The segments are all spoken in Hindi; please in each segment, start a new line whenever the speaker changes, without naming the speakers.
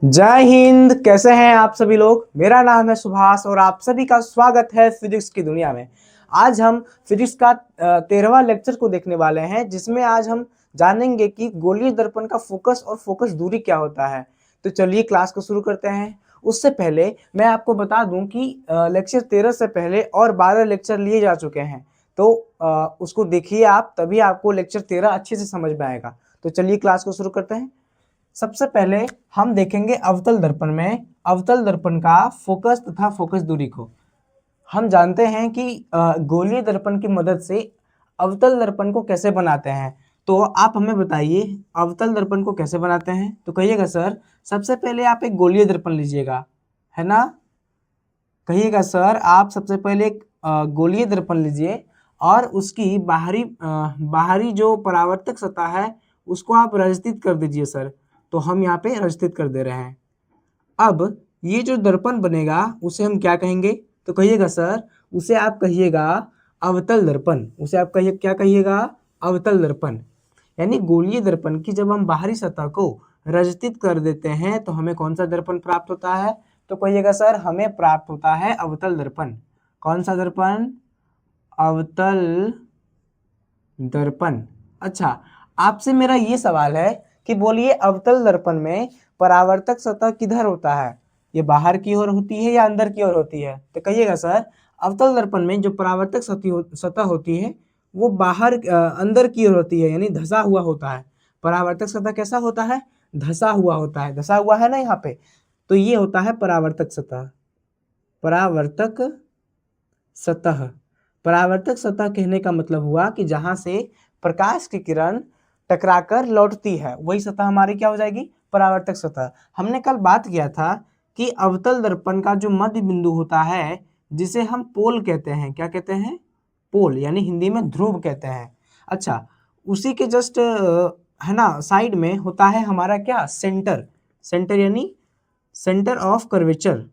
जय हिंद। कैसे हैं आप सभी लोग। मेरा नाम है सुभाष और आप सभी का स्वागत है फिजिक्स की दुनिया में। आज हम फिजिक्स का 13वां लेक्चर को देखने वाले हैं, जिसमें आज हम जानेंगे कि गोलीय दर्पण का फोकस और फोकस दूरी क्या होता है। तो चलिए क्लास को शुरू करते हैं। उससे पहले मैं आपको बता दूं कि लेक्चर 13 से पहले और 12 लेक्चर लिए जा चुके हैं, तो उसको देखिए आप, तभी आपको लेक्चर 13 अच्छे से समझ में आएगा। तो चलिए क्लास को शुरू करते हैं। सबसे पहले हम देखेंगे अवतल दर्पण में अवतल दर्पण का फोकस तथा फोकस दूरी को। हम जानते हैं कि गोलीय दर्पण की मदद से अवतल दर्पण को कैसे बनाते हैं। तो आप हमें बताइए अवतल दर्पण को कैसे बनाते हैं। तो कहिएगा सर, सबसे पहले आप एक गोलीय दर्पण लीजिएगा, है ना। कहिएगा सर, आप सबसे पहले एक गोलीय दर्पण लीजिए और उसकी बाहरी जो परावर्तक सतह है उसको आप रजतित कर दीजिए सर। तो हम यहाँ पे रजतित कर दे रहे हैं। अब ये जो दर्पण बनेगा उसे हम क्या कहेंगे। तो कहिएगा सर, उसे आप कहिएगा अवतल दर्पण। उसे आप कहिए क्या कहिएगा, अवतल दर्पण। यानी गोलीय दर्पण की जब हम बाहरी सतह को रजतित कर देते हैं तो हमें कौन सा दर्पण प्राप्त होता है। तो कहिएगा सर, हमें प्राप्त होता है अवतल दर्पण। कौन सा दर्पण, अवतल दर्पण। अच्छा, आपसे मेरा ये सवाल है कि बोलिए अवतल दर्पण में परावर्तक सतह किधर होता है, ये बाहर की ओर होती है या अंदर की ओर होती है। तो कहिएगा सर, अवतल दर्पण में जो परावर्तक सतह होती है वो बाहर अंदर की ओर होती है, यानी धंसा हुआ होता है। परावर्तक सतह कैसा होता है, धंसा हुआ होता है। धंसा हुआ है ना यहाँ पे, तो ये होता है परावर्तक सतह। परावर्तक सतह। परावर्तक सतह कहने का मतलब हुआ कि जहां से प्रकाश की किरण टकराकर लौटती है वही सतह हमारी क्या हो जाएगी, परावर्तक सतह। हमने कल बात किया था कि अवतल दर्पण का जो मध्य बिंदु होता है जिसे हम पोल कहते हैं, क्या कहते हैं, पोल, यानी हिंदी में ध्रुव कहते हैं। अच्छा, उसी के जस्ट है ना साइड में होता है हमारा क्या, सेंटर। सेंटर यानी सेंटर ऑफ कर्वेचर,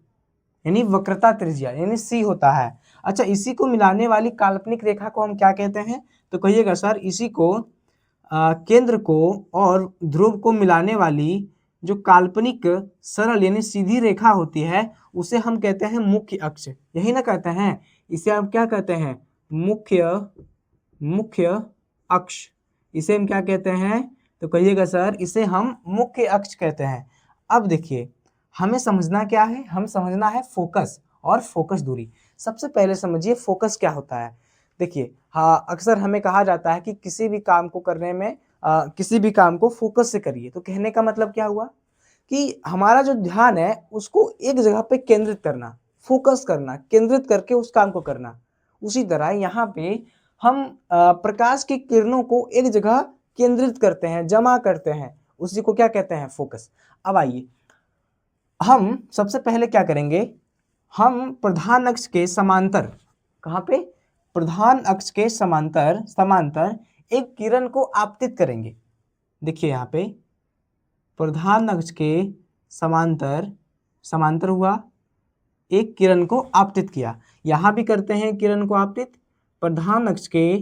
यानी वक्रता त्रिज्या, यानी सी होता है। अच्छा, इसी को मिलाने वाली काल्पनिक रेखा को हम क्या कहते हैं। तो कहिएगा सर, इसी को केंद्र को और ध्रुव को मिलाने वाली जो काल्पनिक सरल यानी सीधी रेखा होती है उसे हम कहते हैं मुख्य अक्ष। यही ना कहते हैं, इसे हम क्या कहते हैं, मुख्य अक्ष। इसे हम क्या कहते हैं। तो कहिएगा सर, इसे हम मुख्य अक्ष कहते हैं। अब देखिए, हमें समझना क्या है, हम समझना है फोकस और फोकस दूरी। सबसे पहले समझिए फोकस क्या होता है। देखिए, हाँ, अक्सर हमें कहा जाता है कि किसी भी काम को करने में किसी भी काम को फोकस से करिए। तो कहने का मतलब क्या हुआ कि हमारा जो ध्यान है उसको एक जगह पे केंद्रित करना, फोकस करना, केंद्रित करके उस काम को करना। उसी तरह यहाँ पे हम प्रकाश की किरणों को एक जगह केंद्रित करते हैं, जमा करते हैं, उसी को क्या कहते हैं, फोकस। अब आइए, हम सबसे पहले क्या करेंगे, हम प्रधान अक्ष के समांतर, कहाँ पे, प्रधान अक्ष के समांतर समांतर एक किरण को आपतित करेंगे। देखिए यहाँ पे प्रधान अक्ष के समांतर, समांतर हुआ, एक किरण को आपतित किया। यहाँ भी करते हैं किरण को आपतित प्रधान अक्ष के।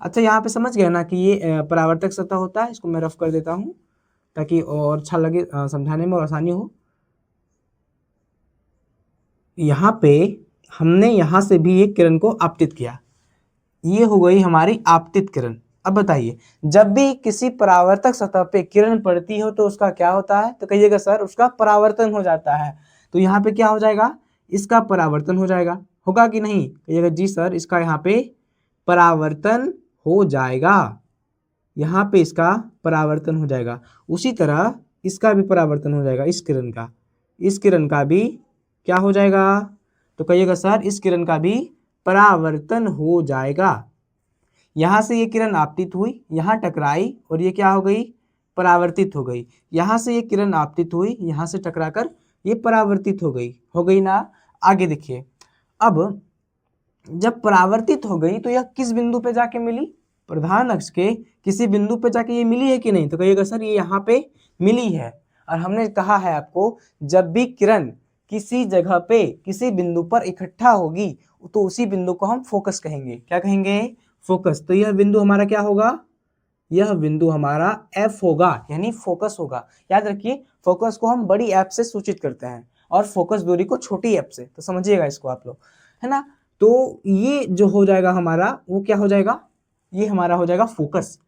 अच्छा, यहाँ पे समझ गए ना कि ये परावर्तक सतह होता है। इसको मैं रफ कर देता हूँ ताकि और अच्छा लगे, समझाने में और आसानी हो। यहाँ पे हमने यहाँ से भी एक किरण को आपतित किया, ये हो गई हमारी आपतित किरण। अब बताइए, जब भी किसी परावर्तक सतह पे किरण पड़ती हो तो उसका क्या होता है। तो कहिएगा सर, उसका परावर्तन हो जाता है। तो यहाँ पे क्या हो जाएगा, इसका परावर्तन हो जाएगा, होगा कि नहीं। कहिएगा जी सर, इसका यहाँ पे परावर्तन हो जाएगा, यहाँ पे इसका परावर्तन हो जाएगा। उसी तरह इसका भी परावर्तन हो जाएगा, इस किरण का, इस किरण का भी क्या हो जाएगा। तो कहिएगा सर, इस किरण का भी परावर्तन हो जाएगा। यहाँ से ये किरण आपतित हुई, यहाँ टकराई और ये क्या हो गई, परावर्तित हो गई। यहाँ से ये किरण आपतित हुई, यहाँ से टकराकर ये परावर्तित हो गई ना। आगे देखिए, अब जब परावर्तित हो गई तो यह किस बिंदु पे जाके मिली, प्रधान अक्ष के किसी बिंदु पे जाके ये मिली है कि नहीं। तो कहिएगा सर, ये यहाँ पे मिली है। और हमने कहा है आपको, जब भी किरण किसी जगह पे किसी बिंदु पर इकट्ठा होगी तो उसी बिंदु को हम फोकस कहेंगे। क्या कहेंगे, फोकस। तो यह बिंदु हमारा क्या होगा, यह बिंदु हमारा एफ होगा, यानी फोकस होगा। याद रखिए फोकस को हम बड़ी एफ से सूचित करते हैं और फोकस दूरी को छोटी एफ से, तो समझिएगा इसको आप लोग, है ना। तो ये जो हो जाएगा हमारा, वो क्या हो जाएगा, ये हमारा हो जाएगा फोकस।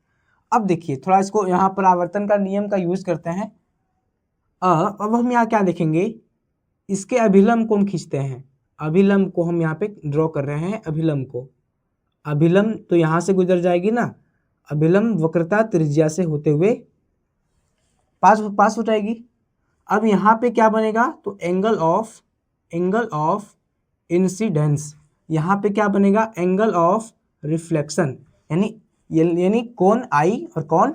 अब देखिए थोड़ा इसको यहाँ पर आवर्तन का नियम का यूज करते हैं। अब हम यहाँ क्या देखेंगे, इसके अभिलंब को हम खींचते हैं, अभिलंब को हम यहाँ पे ड्रॉ कर रहे हैं, अभिलंब को, अभिलंब तो यहाँ से गुजर जाएगी ना, अभिलंब वक्रता त्रिज्या से होते हुए पास हो जाएगी। अब यहाँ पे क्या बनेगा, तो एंगल ऑफ इंसिडेंस, यहाँ पे क्या बनेगा, एंगल ऑफ रिफ्लेक्शन, यानी कौन आई और कौन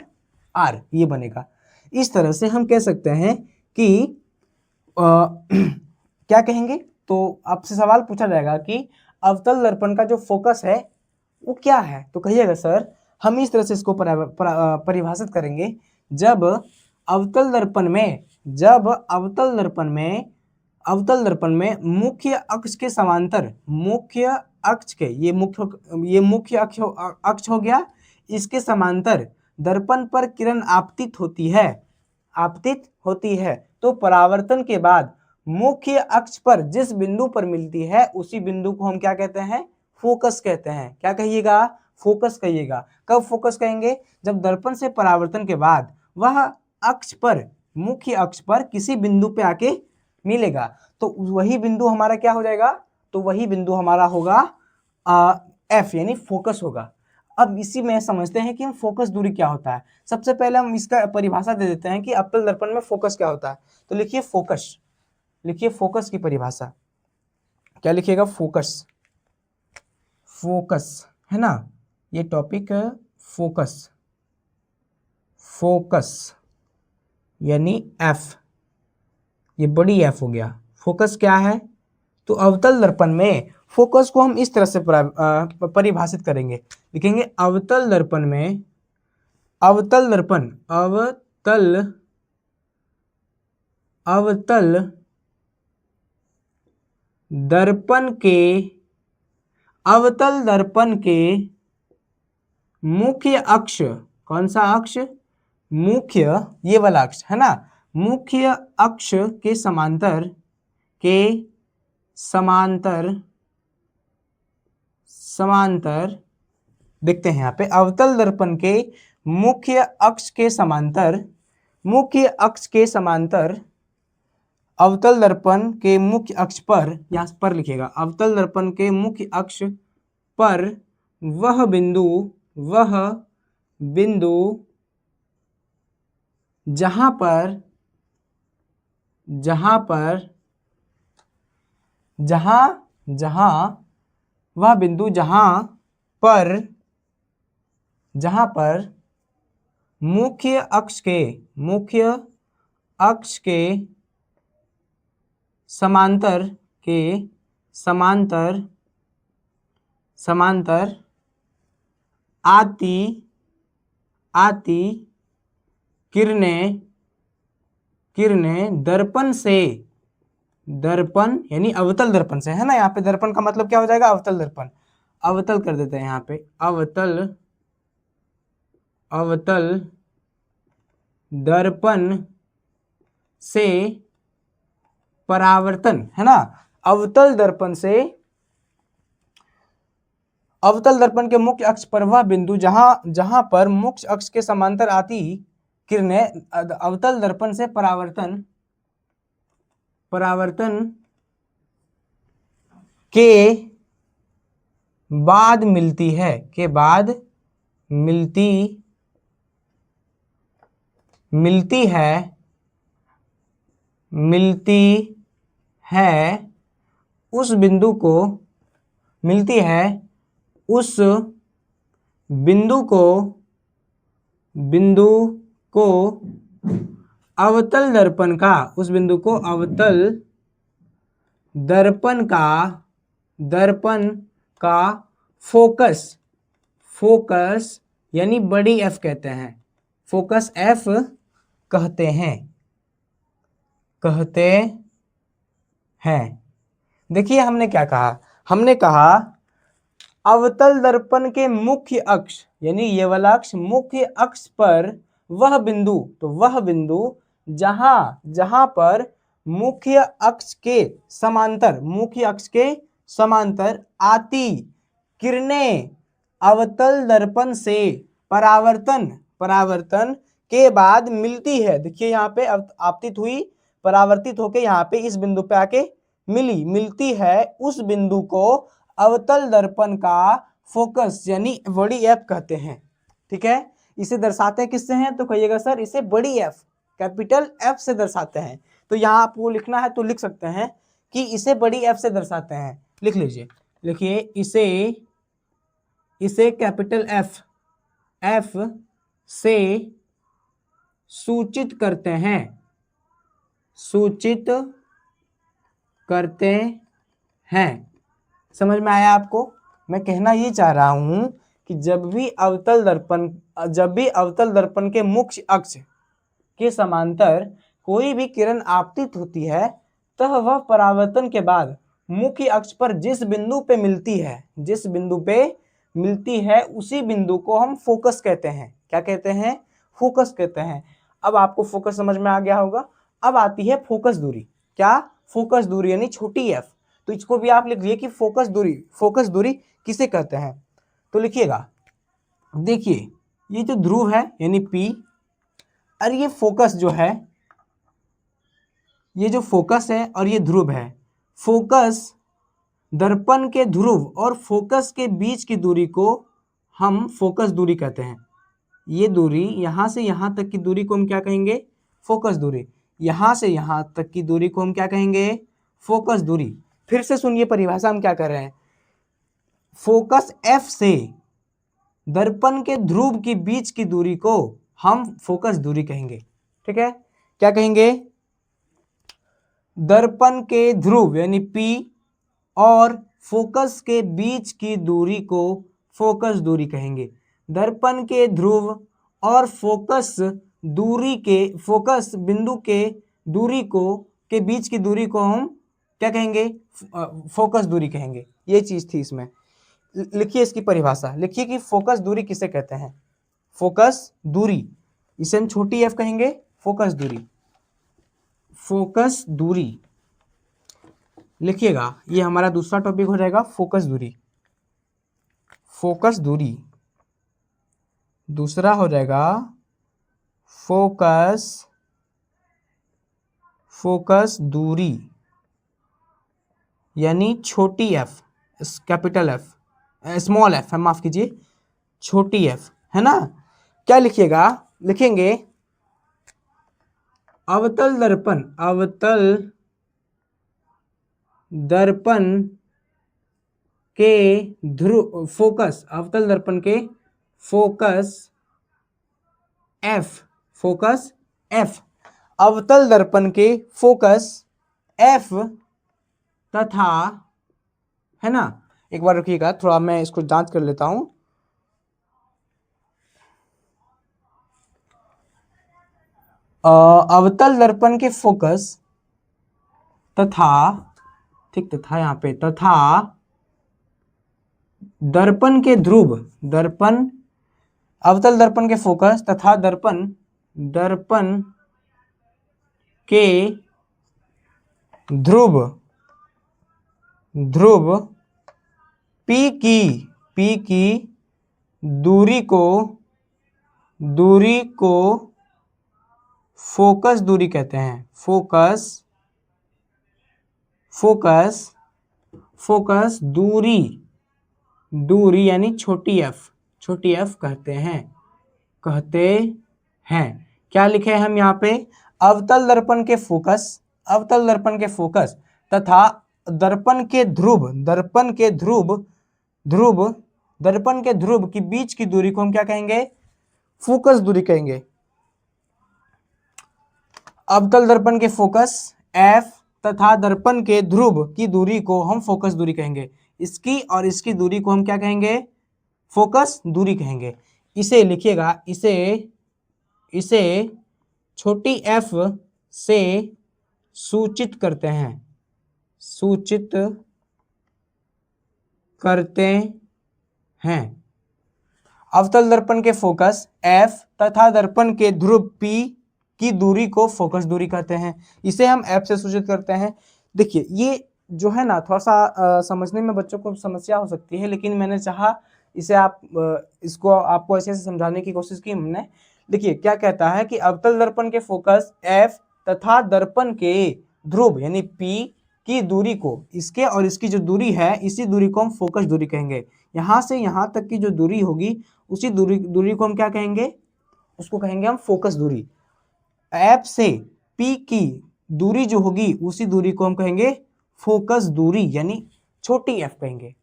आर, ये बनेगा। इस तरह से हम कह सकते हैं कि क्या कहेंगे, तो आपसे सवाल पूछा जाएगा कि अवतल दर्पण का जो फोकस है वो क्या है, तो कहिएगा सर हम इस तरह से इसको परिभाषित करेंगे, जब अवतल दर्पण में मुख्य अक्ष के समांतर, मुख्य अक्ष के, ये मुख्य अक्ष हो गया, इसके समांतर दर्पण पर किरण आपतित होती है, तो परावर्तन के बाद मुख्य अक्ष पर जिस बिंदु पर मिलती है उसी बिंदु को हम क्या कहते हैं, फोकस कहते हैं। क्या कहिएगा, फोकस कहिएगा। कब फोकस कहेंगे, जब दर्पण से परावर्तन के बाद वह अक्ष पर, मुख्य अक्ष पर किसी बिंदु पे आके मिलेगा, तो वही बिंदु हमारा क्या हो जाएगा, तो वही बिंदु हमारा होगा एफ, यानी फोकस होगा। अब इसी में समझते हैं कि हम फोकस दूरी क्या होता है। सबसे पहले हम इसका परिभाषा दे देते हैं कि अवतल दर्पण में फोकस क्या होता है। तो लिखिए फोकस की परिभाषा क्या लिखिएगा, फोकस है ना, ये टॉपिक फोकस यानी एफ, ये बड़ी एफ हो गया। फोकस क्या है, तो अवतल दर्पण में फोकस को हम इस तरह से परिभाषित करेंगे, लिखेंगे अवतल दर्पण के मुख्य अक्ष, कौन सा अक्ष, मुख्य, ये वाला अक्ष है ना, मुख्य अक्ष के समांतर देखते हैं यहाँ पे, अवतल दर्पण के मुख्य अक्ष के समांतर अवतल दर्पण के मुख्य अक्ष पर, यहाँ पर लिखिएगा, अवतल दर्पण के मुख्य अक्ष पर वह बिंदु जहां पर मुख्य अक्ष के समांतर आती किरणें दर्पण यानी अवतल दर्पण से, है ना, यहाँ पे दर्पण का मतलब क्या हो जाएगा, अवतल दर्पण, अवतल कर देते हैं यहाँ पे, अवतल दर्पण से परावर्तन, है ना, अवतल दर्पण के मुख्य अक्ष पर वह बिंदु जहां पर मुख्य अक्ष के समांतर आती किरणें अवतल दर्पण से परावर्तन के बाद मिलती है उस बिंदु को अवतल दर्पण का फोकस यानी बड़ी एफ कहते हैं, फोकस एफ कहते हैं। देखिए हमने क्या कहा, हमने कहा अवतल दर्पण के मुख्य अक्ष यानी ये वाला अक्ष, मुख्य अक्ष पर वह बिंदु, तो वह बिंदु जहां पर मुख्य अक्ष के समांतर, मुख्य अक्ष के समांतर आती किरणें अवतल दर्पण से परावर्तन के बाद मिलती है। देखिए यहाँ पे आपतित हुई, परावर्तित होके यहाँ पे इस बिंदु पे आके मिलती है, उस बिंदु को अवतल दर्पण का फोकस यानी बड़ी एफ कहते हैं। ठीक है, इसे दर्शाते हैं किससे हैं, तो कहिएगा सर इसे बड़ी एफ, कैपिटल एफ से दर्शाते हैं। तो यहाँ आपको लिखना है तो लिख सकते हैं कि इसे बड़ी एफ से दर्शाते हैं। लिख लीजिए, लिखिए इसे कैपिटल एफ से सूचित करते हैं। समझ में आया आपको? मैं कहना ये चाह रहा हूं कि जब भी अवतल दर्पण के मुख्य अक्ष के समांतर कोई भी किरण आपतित होती है, तो वह परावर्तन के बाद मुख्य अक्ष पर जिस बिंदु पे मिलती है उसी बिंदु को हम फोकस कहते हैं। क्या कहते हैं? फोकस कहते हैं। अब आपको फोकस समझ में आ गया होगा। अब आती है फोकस दूरी। क्या? फोकस दूरी यानी छोटी एफ। तो इसको भी आप लिख लीजिए कि फोकस दूरी किसे कहते हैं। तो लिखिएगा, देखिए ये जो ध्रुव है यानी P, और ये फोकस जो है, ये जो फोकस है और ये ध्रुव है। फोकस दर्पण के ध्रुव और फोकस के बीच की दूरी को हम फोकस दूरी कहते हैं। ये दूरी, यहां से यहां तक की दूरी को हम क्या कहेंगे? फोकस दूरी। यहां से यहां तक की दूरी को हम क्या कहेंगे? फोकस दूरी। फिर से सुनिए परिभाषा हम क्या कर रहे हैं। फोकस F से दर्पण के ध्रुव के बीच की दूरी को हम फोकस दूरी कहेंगे। ठीक है, क्या कहेंगे? दर्पण के ध्रुव यानी P और फोकस के बीच की दूरी को फोकस दूरी कहेंगे। दर्पण के ध्रुव और फोकस बिंदु के दूरी के बीच की दूरी को हम क्या कहेंगे? फोकस दूरी कहेंगे। ये चीज थी इसमें। लिखिए इसकी परिभाषा, लिखिए कि फोकस दूरी किसे कहते हैं। फोकस दूरी, इसे हम छोटी एफ कहेंगे। फोकस दूरी लिखिएगा, ये हमारा दूसरा टॉपिक हो जाएगा फोकस दूरी। दूसरा हो जाएगा फोकस दूरी यानी छोटी F, capital F, small F है, माफ कीजिए, छोटी एफ, है ना। क्या लिखिएगा? लिखेंगे अवतल दर्पण के ध्रुव फोकस, अवतल दर्पण के फोकस एफ, अवतल दर्पण के फोकस एफ तथा, है ना। एक बार रुकिएगा, थोड़ा मैं इसको जांच कर लेता हूं। अवतल दर्पण के फोकस तथा, ठीक, तथा यहाँ पे तथा दर्पण के ध्रुव, अवतल दर्पण के फोकस तथा दर्पण के ध्रुव P की दूरी को फोकस दूरी कहते हैं। फोकस दूरी यानी छोटी एफ कहते हैं। क्या लिखे हम यहाँ पे? अवतल दर्पण के फोकस तथा दर्पण के ध्रुव की बीच की दूरी को हम क्या कहेंगे? फोकस दूरी कहेंगे। अवतल दर्पण के फोकस F तथा दर्पण के ध्रुव की दूरी को हम फोकस दूरी कहेंगे। इसकी और इसकी दूरी को हम क्या कहेंगे? फोकस दूरी कहेंगे। इसे लिखिएगा, इसे छोटी f से सूचित करते हैं। हैं। अवतल दर्पण के फोकस F तथा दर्पण के ध्रुव P की दूरी को फोकस दूरी कहते हैं। इसे हम F से सूचित करते हैं। देखिए ये जो है ना थोड़ा सा समझने में बच्चों को समस्या हो सकती है, लेकिन मैंने चाहा इसे इसको आपको ऐसे समझाने की कोशिश की हमने। देखिए क्या कहता है कि अवतल दर्पण के फोकस F तथा दर्पण के ध्रुव यानी P की दूरी को, इसके और इसकी जो दूरी है, इसी दूरी को हम फोकस दूरी कहेंगे। यहाँ से यहाँ तक की जो दूरी होगी, उसी दूरी को हम क्या कहेंगे, उसको कहेंगे हम फोकस दूरी। F से P की दूरी जो होगी, उसी दूरी को हम कहेंगे फोकस दूरी यानी छोटी f कहेंगे।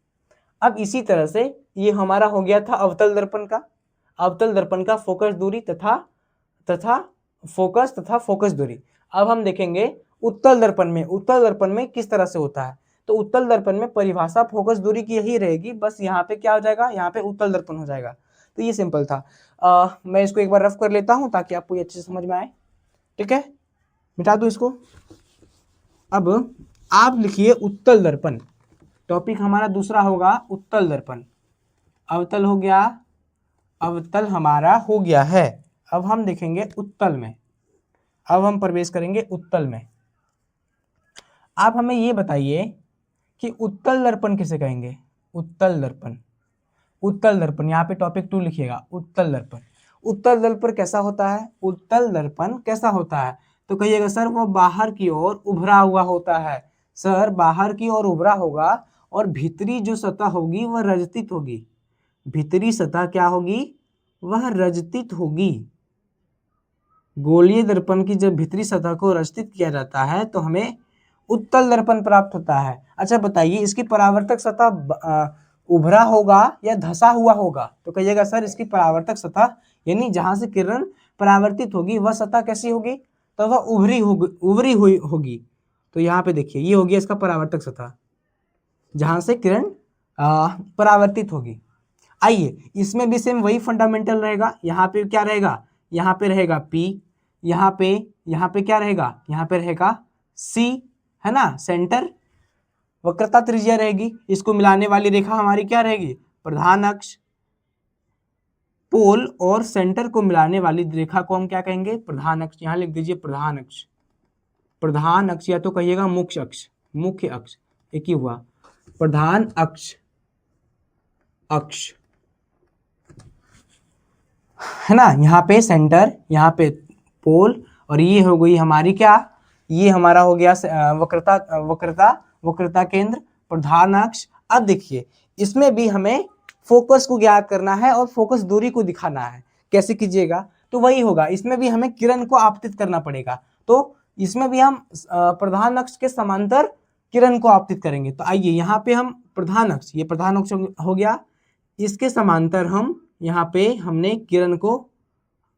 अब इसी तरह से ये हमारा हो गया था अवतल दर्पण का फोकस दूरी तथा फोकस दूरी। अब हम देखेंगे उत्तल दर्पण में किस तरह से होता है। तो उत्तल दर्पण में परिभाषा फोकस दूरी की यही रहेगी, बस यहाँ पे क्या हो जाएगा, यहाँ पे उत्तल दर्पण हो जाएगा। तो ये सिंपल था। मैं इसको एक बार रफ कर लेता हूँ ताकि आपको ये अच्छे से समझ में आए। ठीक है, मिटा दो इसको। अब आप लिखिए उत्तल दर्पण। टॉपिक हमारा दूसरा होगा उत्तल दर्पण। अवतल हो गया, अवतल हमारा हो गया है। अब हम देखेंगे उत्तल में। अब हम प्रवेश करेंगे उत्तल में। आप हमें ये बताइए कि उत्तल दर्पण किसे कहेंगे। उत्तल दर्पण यहाँ पे टॉपिक 2 लिखिएगा। उत्तल दर्पण कैसा होता है। उत्तल दर्पण कैसा होता है तो कहिएगा सर वो बाहर की ओर उभरा हुआ होता है। सर बाहर की ओर उभरा होगा और भीतरी जो सतह होगी वह रजतित होगी। भीतरी सतह क्या होगी, वह रजतित होगी। गोलीय दर्पण की जब भीतरी सतह को रजतित किया जाता है तो हमें उत्तल दर्पण प्राप्त होता है। अच्छा बताइए इसकी परावर्तक सतह उभरा होगा या धसा हुआ होगा तो कहिएगा सर इसकी परावर्तक सतह यानी जहां से किरण परावर्तित होगी वह सतह कैसी होगी, तो वह उभरी हुई होगी। तो यहाँ पे देखिए ये हो गया इसका परावर्तक सतह जहां से किरण परावर्तित होगी। आइए इसमें भी सेम वही फंडामेंटल रहेगा। यहाँ पे क्या रहेगा, यहाँ पे रहेगा P, यहाँ पे क्या रहेगा, यहाँ पे रहेगा C, है ना, सेंटर। वक्रता त्रिज्या रहेगी। इसको मिलाने वाली रेखा हमारी क्या रहेगी, प्रधान अक्ष। पोल और सेंटर को मिलाने वाली रेखा को हम क्या कहेंगे, प्रधान अक्ष। यहाँ लिख दीजिए प्रधान अक्ष या तो कहिएगा मुख्य अक्ष एक ही हुआ, प्रधान अक्ष है ना। यहाँ पे सेंटर, यहाँ पे पोल और ये हो गई हमारी क्या, ये हमारा हो गया वक्रता केंद्र, प्रधान अक्ष। अब देखिए इसमें भी हमें फोकस को ज्ञात करना है और फोकस दूरी को दिखाना है। कैसे कीजिएगा, तो वही होगा, इसमें भी हमें किरण को आपतित करना पड़ेगा। तो इसमें भी हम प्रधान अक्ष के समांतर किरण को आपतित करेंगे। तो आइए यहाँ पे हम प्रधान अक्ष, ये प्रधान अक्ष हो गया, इसके समांतर हम यहाँ पे हमने किरण को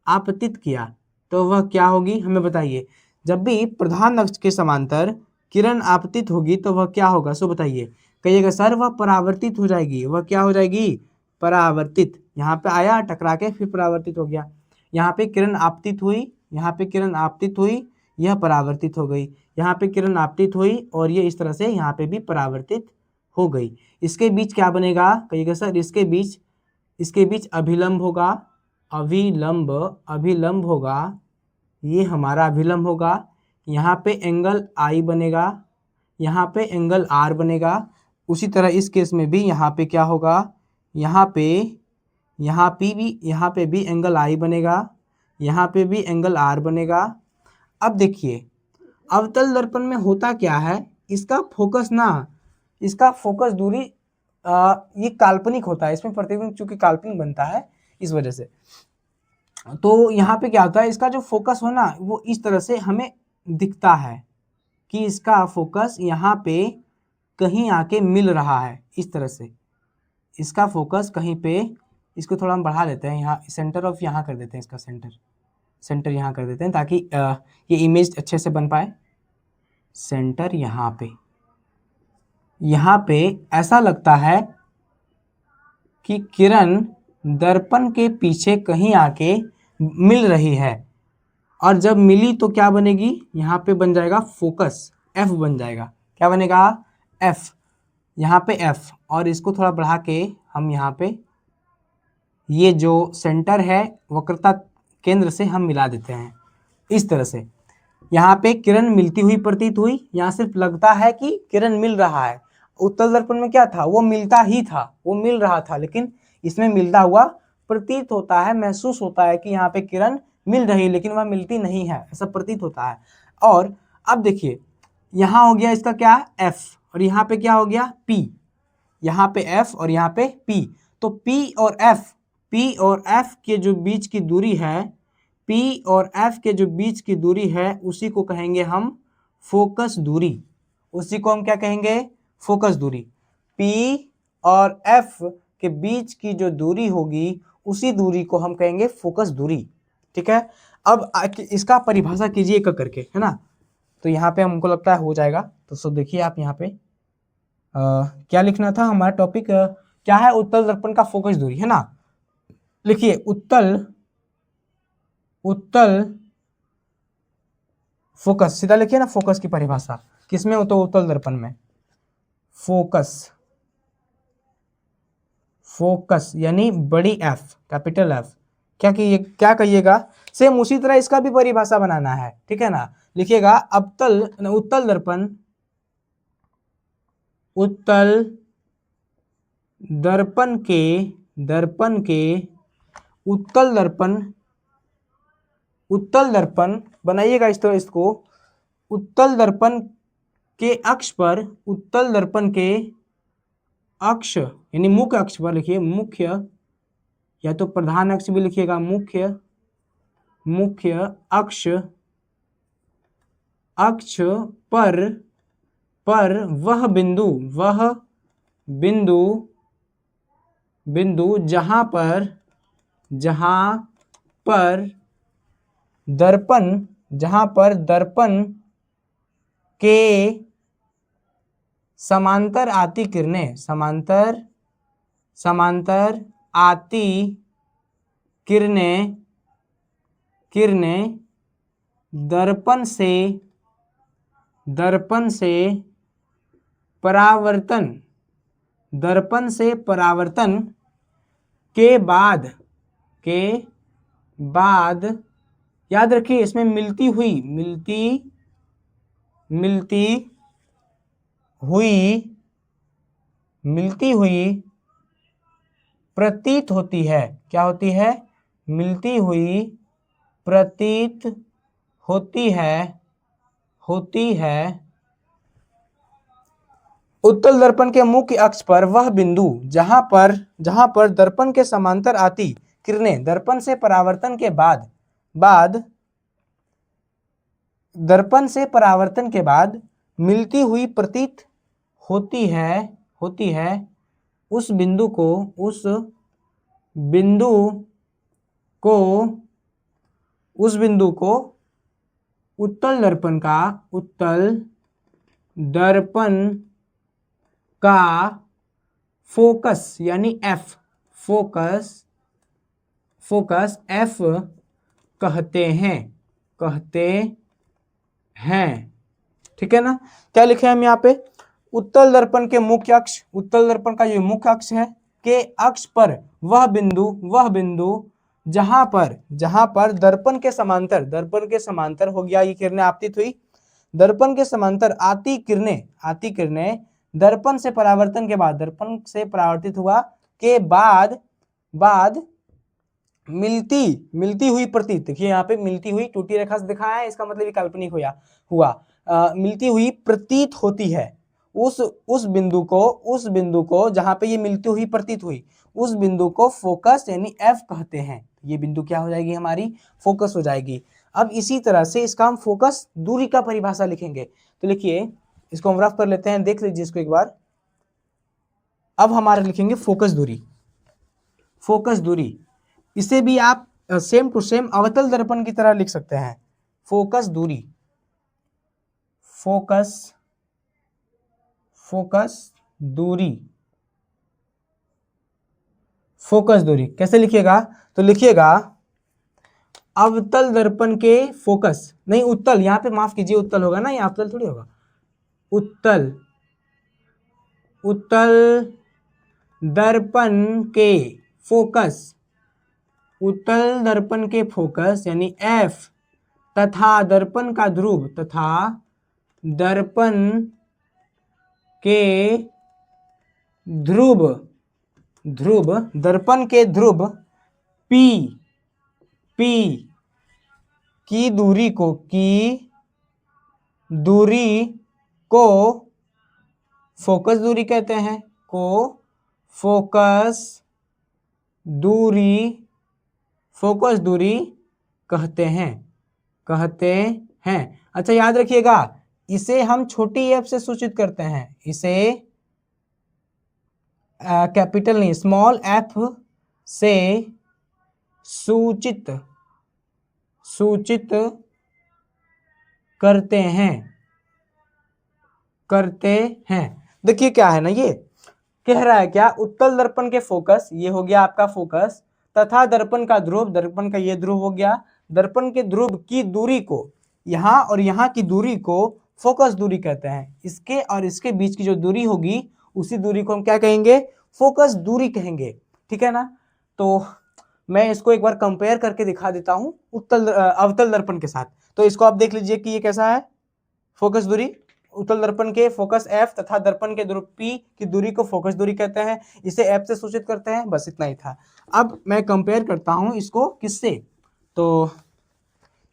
आपतित किया तो वह क्या होगी, हमें बताइए। जब भी प्रधान अक्ष के समांतर किरण आपतित होगी तो वह क्या होगा, सो बताइए। कहिएगा सर वह परावर्तित हो जाएगी। वह क्या हो जाएगी, परावर्तित। यहाँ पे आया टकरा के फिर परावर्तित हो गया। यहाँ पे किरण आपतित हुई, यहाँ पे किरण आपतित हुई, यह परावर्तित हो गई। यहाँ पे किरण आपतित हुई और ये इस तरह से यहाँ पे भी परावर्तित हो गई। इसके बीच क्या बनेगा, कहिएगा सर इसके बीच अभिलंब होगा, अभिलंब होगा, ये हमारा अभिलंब होगा। यहाँ पे एंगल I बनेगा, यहाँ पे एंगल R बनेगा। उसी तरह इस केस में भी यहाँ पे क्या होगा, यहाँ पे भी एंगल I बनेगा, यहाँ पे भी एंगल R बनेगा। अब देखिए अवतल दर्पण में होता क्या है, इसका फोकस दूरी ये काल्पनिक होता है। इसमें प्रतिबिंब चूंकि काल्पनिक बनता है इस वजह से। तो यहाँ पे क्या होता है, इसका जो फोकस हो ना वो इस तरह से हमें दिखता है कि इसका फोकस यहाँ पे कहीं आके मिल रहा है। इस तरह से इसका फोकस कहीं पे, इसको थोड़ा हम बढ़ा देते हैं, यहाँ सेंटर ऑफ यहाँ कर देते हैं, इसका सेंटर यहाँ कर देते हैं ताकि ये इमेज अच्छे से बन पाए। सेंटर यहाँ पे ऐसा लगता है कि किरण दर्पण के पीछे कहीं आके मिल रही है और जब मिली तो क्या बनेगी, यहाँ पे बन जाएगा फोकस, F बन जाएगा। क्या बनेगा, F। यहाँ पे F और इसको थोड़ा बढ़ा के हम यहाँ पे ये जो सेंटर है वक्रता केंद्र से हम मिला देते हैं इस तरह से। यहाँ पे किरण मिलती हुई प्रतीत हुई, यहाँ सिर्फ लगता है कि किरण मिल रहा है। उत्तल दर्पण में क्या था, वो मिलता ही था, वो मिल रहा था, लेकिन इसमें मिलता हुआ प्रतीत होता है, महसूस होता है कि यहाँ पे किरण मिल रही, लेकिन वह मिलती नहीं है, ऐसा प्रतीत होता है। और अब देखिए यहाँ हो गया इसका क्या, F, और यहाँ पे क्या हो गया, P, यहाँ पे F और यहाँ पे P। तो P और F के जो बीच की दूरी है, P और F के जो बीच की दूरी है, उसी को कहेंगे हम फोकस दूरी। उसी को हम क्या कहेंगे, फोकस दूरी। P और F के बीच की जो दूरी होगी, उसी दूरी को हम कहेंगे फोकस दूरी। ठीक है, अब इसका परिभाषा कीजिए एक करके, है ना। तो यहाँ पे हमको लगता है हो जाएगा। तो सो देखिए आप यहाँ पे क्या लिखना था, हमारा टॉपिक क्या है, उत्तल दर्पण का फोकस दूरी, है ना। लिखिए उत्तल फोकस, सीधा लिखिए ना, फोकस की परिभाषा किसमें, तो उत्तल दर्पण में। फोकस यानी बड़ी F, कैपिटल F। क्या कहिएगा, सेम उसी तरह इसका भी परिभाषा बनाना है, ठीक है ना। लिखिएगा उत्तल दर्पण उत्तल दर्पण बनाइएगा इस तरह इसको। उत्तल दर्पण के अक्ष पर, उत्तल दर्पण के अक्ष यानी मुख्य अक्ष पर, लिखिए मुख्य, या तो प्रधान अक्ष भी लिखिएगा, मुख्य अक्ष पर वह बिंदु जहां पर दर्पण के समांतर आती किरणें दर्पण से परावर्तन के बाद याद रखिए इसमें मिलती हुई प्रतीत होती है। क्या होती है, मिलती हुई प्रतीत होती है उत्तल दर्पण के मुख्य अक्ष पर वह बिंदु जहां पर दर्पण के समांतर आती किरणें दर्पण से परावर्तन के बाद मिलती हुई प्रतीत होती है, उस बिंदु को उत्तल दर्पण का फोकस यानी फोकस F कहते हैं। ठीक है ना। क्या लिखे हम यहाँ पे, उत्तल दर्पण के मुख्य अक्ष, उत्तल दर्पण का ये मुख्य अक्ष है, के अक्ष पर वह बिंदु जहां पर दर्पण के समांतर हो गया, ये किरणें आपतित हुई, दर्पण के समांतर आती किरणें दर्पण से परावर्तित हुआ के बाद मिलती हुई प्रतीत, देखिए यहाँ पे मिलती हुई टूटी रेखा से दिखाया है, इसका मतलब ये काल्पनिक हुआ। मिलती हुई प्रतीत होती है, उस बिंदु को जहां पे ये मिलती हुई प्रतीत हुई, उस बिंदु को फोकस यानी F कहते हैं। ये बिंदु क्या हो जाएगी, हमारी फोकस हो जाएगी। अब इसी तरह से इसका हम फोकस दूरी का परिभाषा लिखेंगे। तो लिखिए इसको हम रफ कर लेते हैं, देख लीजिए इसको एक बार। अब हमारे लिखेंगे फोकस दूरी, इसे भी आप सेम टू सेम अवतल दर्पण की तरह लिख सकते हैं। फोकस दूरी कैसे लिखिएगा, तो लिखिएगा अवतल दर्पण के फोकस, नहीं उत्तल, यहाँ पे माफ कीजिए उत्तल होगा ना, यहाँ अवतल थोड़ी होगा, उत्तल दर्पण के फोकस उत्तल दर्पण के फोकस यानी एफ तथा दर्पण का ध्रुव के ध्रुव दर्पण के ध्रुव P की दूरी को फोकस दूरी कहते हैं, फोकस दूरी कहते हैं। अच्छा याद रखिएगा, इसे हम छोटी एफ से सूचित करते हैं, इसे कैपिटल नहीं स्मॉल एफ से सूचित करते हैं। देखिए क्या है ना, ये कह रहा है क्या, उत्तल दर्पण के फोकस, ये हो गया आपका फोकस, तथा दर्पण का ध्रुव, दर्पण का ये ध्रुव हो गया, दर्पण के ध्रुव की दूरी को, यहाँ और यहाँ की दूरी को फोकस दूरी कहते हैं। इसके और इसके बीच की जो दूरी होगी उसी दूरी को हम क्या कहेंगे, फोकस दूरी कहेंगे। ठीक है ना। तो मैं इसको एक बार कंपेयर करके दिखा देता हूं अवतल दर्पण के साथ। तो इसको आप देख लीजिए कि ये कैसा है, फोकस दूरी, उत्तल दर्पण के फोकस F तथा दर्पण के ध्रुव P की दूरी को फोकस दूरी कहते हैं, इसे F से सूचित करते हैं। बस इतना ही था। अब मैं कंपेयर करता हूं इसको किससे, तो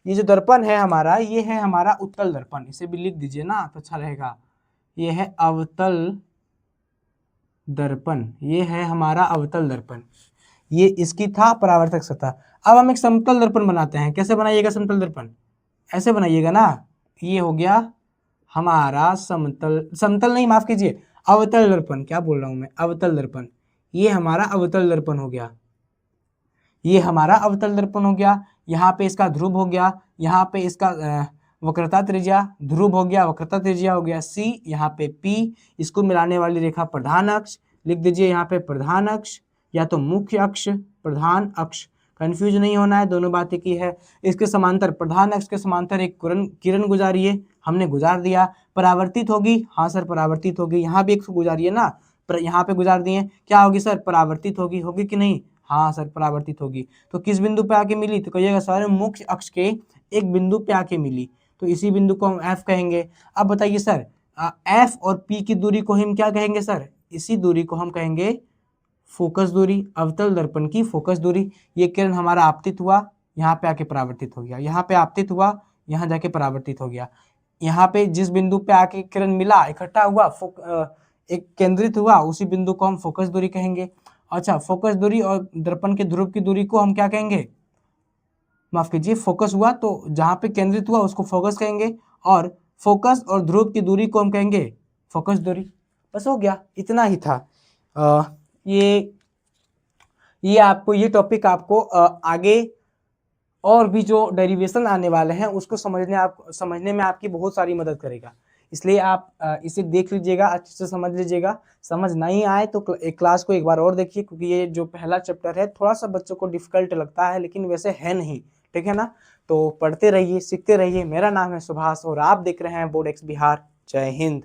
ये जो दर्पण है हमारा, ये है हमारा उत्तल दर्पण, इसे भी लिख दीजिए ना तो अच्छा रहेगा। ये है अवतल दर्पण, ये है हमारा अवतल दर्पण, ये इसकी था परावर्तक सतह। अब हम एक समतल दर्पण बनाते हैं। कैसे बनाइएगा समतल दर्पण, ऐसे बनाइएगा ना। ये हो गया हमारा समतल नहीं, माफ कीजिए, अवतल दर्पण, क्या बोल रहा हूं मैं, अवतल दर्पण। ये हमारा अवतल दर्पण हो गया, ये हमारा अवतल दर्पण हो गया। यहाँ पे इसका ध्रुव हो गया, यहाँ पे इसका वक्रता त्रिज्या, ध्रुव हो गया, वक्रता त्रिज्या हो गया C, यहाँ पे P, इसको मिलाने वाली रेखा प्रधान अक्ष, लिख दीजिए यहाँ पे प्रधान अक्ष या तो मुख्य अक्ष, प्रधान अक्ष, कंफ्यूज नहीं होना है, दोनों बातें की है। इसके समांतर, प्रधान अक्ष के समांतर एक किरण गुजारिए, हमने गुजार दिया। परावर्तित होगी, हाँ सर परावर्तित होगी। यहाँ भी एक गुजारिए ना, यहाँ पे गुजार दिए, क्या होगी सर, परावर्तित होगी कि नहीं, हाँ सर परावर्तित होगी। तो किस बिंदु पे आके मिली, तो कहिएगा सर मुख्य अक्ष के एक बिंदु पे आके मिली, तो इसी बिंदु को हम F कहेंगे। अब बताइए सर, F और P की दूरी को हम क्या कहेंगे सर, इसी दूरी को हम कहेंगे फोकस दूरी, अवतल दर्पण की फोकस दूरी। ये किरण हमारा आपतित हुआ, यहाँ पे आके परावर्तित हो गया, यहाँ पे आपतित हुआ, यहाँ जाके परावर्तित हो गया। यहाँ पे जिस बिंदु पे आके किरण मिला, इकट्ठा हुआ, एक केंद्रित हुआ, उसी बिंदु को हम फोकस दूरी कहेंगे। अच्छा, फोकस दूरी और दर्पण के ध्रुव की दूरी को हम क्या कहेंगे, माफ कीजिए, फोकस हुआ तो जहां पे केंद्रित हुआ उसको फोकस कहेंगे, और फोकस और ध्रुव की दूरी को हम कहेंगे फोकस दूरी। बस हो गया, इतना ही था। ये आपको, ये टॉपिक आपको आगे और भी जो डेरिवेशन आने वाले हैं उसको समझने में आपकी बहुत सारी मदद करेगा। इसलिए आप इसे देख लीजिएगा, अच्छे से समझ लीजिएगा। समझ नहीं आए तो एक क्लास को एक बार और देखिए, क्योंकि ये जो पहला चैप्टर है थोड़ा सा बच्चों को डिफिकल्ट लगता है, लेकिन वैसे है नहीं। ठीक है ना। तो पढ़ते रहिए, सीखते रहिए। मेरा नाम है सुभाष और आप देख रहे हैं बोर्ड एक्स बिहार। जय हिंद।